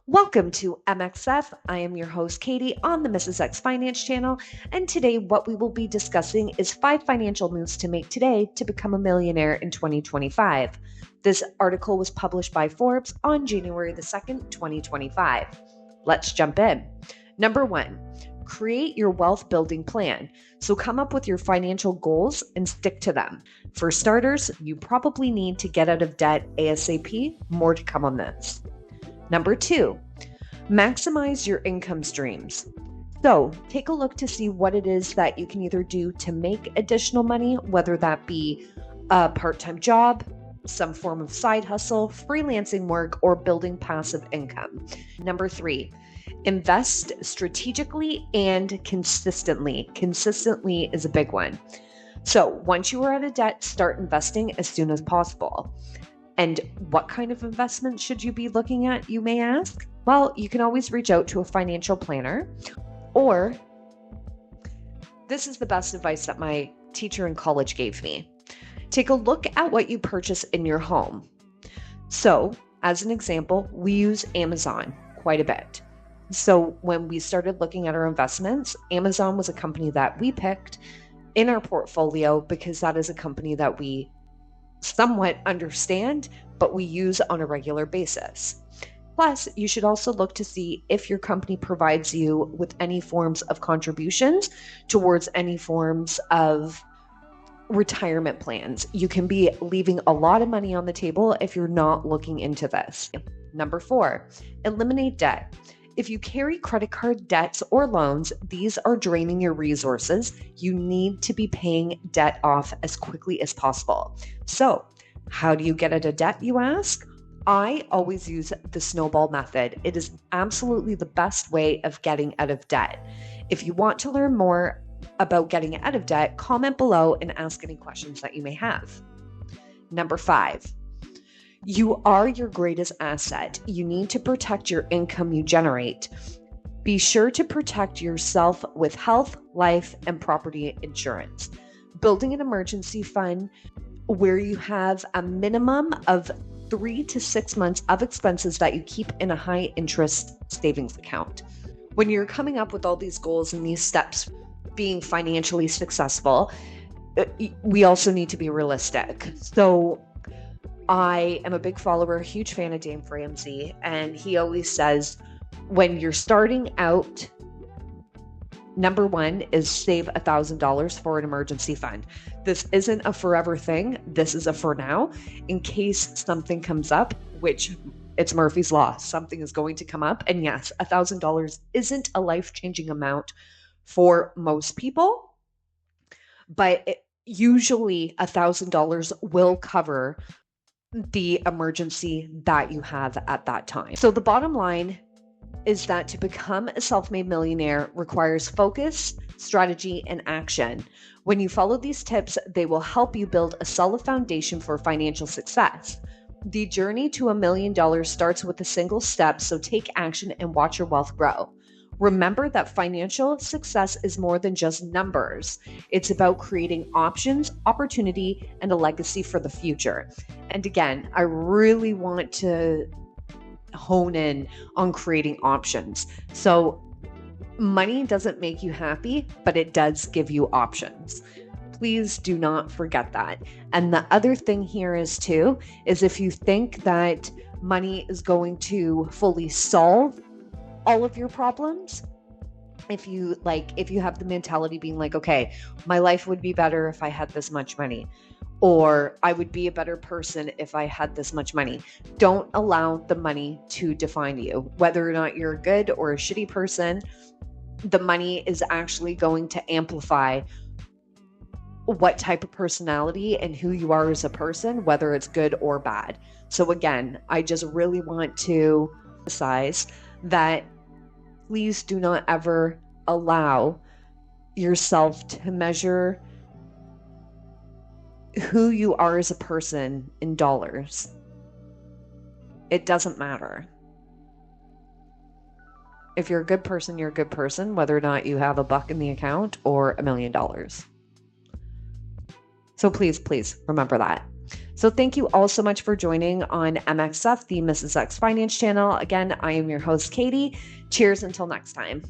Welcome to MXF. I am your host, Katie, on the Mrs. X Finance channel. And today, what we will be discussing is 5 financial moves to make today to become a millionaire in 2025. This article was published by Forbes on January the 2nd, 2025. Let's jump in. Number 1, create your wealth building plan. So come up with your financial goals and stick to them. For starters, you probably need to get out of debt ASAP. More to come on this. Number 2, maximize your income streams. So take a look to see what it is that you can either do to make additional money, whether that be a part-time job, some form of side hustle, freelancing work, or building passive income. Number 3, invest strategically and consistently. Consistently is a big one. So once you are out of debt, start investing as soon as possible. And what kind of investment should you be looking at, you may ask? Well, you can always reach out to a financial planner, or this is the best advice that my teacher in college gave me. Take a look at what you purchase in your home. So, as an example, we use Amazon quite a bit. So when we started looking at our investments, Amazon was a company that we picked in our portfolio because that is a company that we somewhat understand, but we use on a regular basis. Plus, you should also look to see if your company provides you with any forms of contributions towards any forms of retirement plans. You can be leaving a lot of money on the table if you're not looking into this. Number 4, eliminate debt. If you carry credit card debts or loans, these are draining your resources. You need to be paying debt off as quickly as possible. So, how do you get out of debt, you ask? I always use the snowball method. It is absolutely the best way of getting out of debt. If you want to learn more about getting out of debt, comment below and ask any questions that you may have. Number 5, you are your greatest asset. You need to protect your income you generate. Be sure to protect yourself with health, life, and property insurance. Building an emergency fund where you have a minimum of 3 to 6 months of expenses that you keep in a high interest savings account. When you're coming up with all these goals and these steps being financially successful, we also need to be realistic. So I am a big follower, a huge fan of Dave Ramsey, and he always says when you're starting out, number 1 is save $1,000 for an emergency fund. This isn't a forever thing. This is a for now, in case something comes up, which it's Murphy's Law. Something is going to come up. And yes, $1,000 isn't a life-changing amount for most people, but usually $1,000 will cover the emergency that you have at that time. So the bottom line is that to become a self-made millionaire requires focus, strategy, and action. When you follow these tips, they will help you build a solid foundation for financial success. The journey to $1 million starts with a single step, so take action and watch your wealth grow. Remember that financial success is more than just numbers. It's about creating options, opportunity, and a legacy for the future. And again, I really want to hone in on creating options. So money doesn't make you happy, but it does give you options. Please do not forget that. And the other thing here is if you think that money is going to fully solve all of your problems, if you have the mentality being like, okay, my life would be better if I had this much money, or I would be a better person if I had this much money. Don't allow the money to define you. Whether or not you're a good or a shitty person, the money is actually going to amplify what type of personality and who you are as a person, whether it's good or bad. So again, I just really want to emphasize that please do not ever allow yourself to measure who you are as a person in dollars. It doesn't matter. If you're a good person, you're a good person, whether or not you have $1 in the account or $1 million. So please remember that. So thank you all so much for joining on MXF, the Mrs. X Finance channel. Again, I am your host, Katie. Cheers until next time.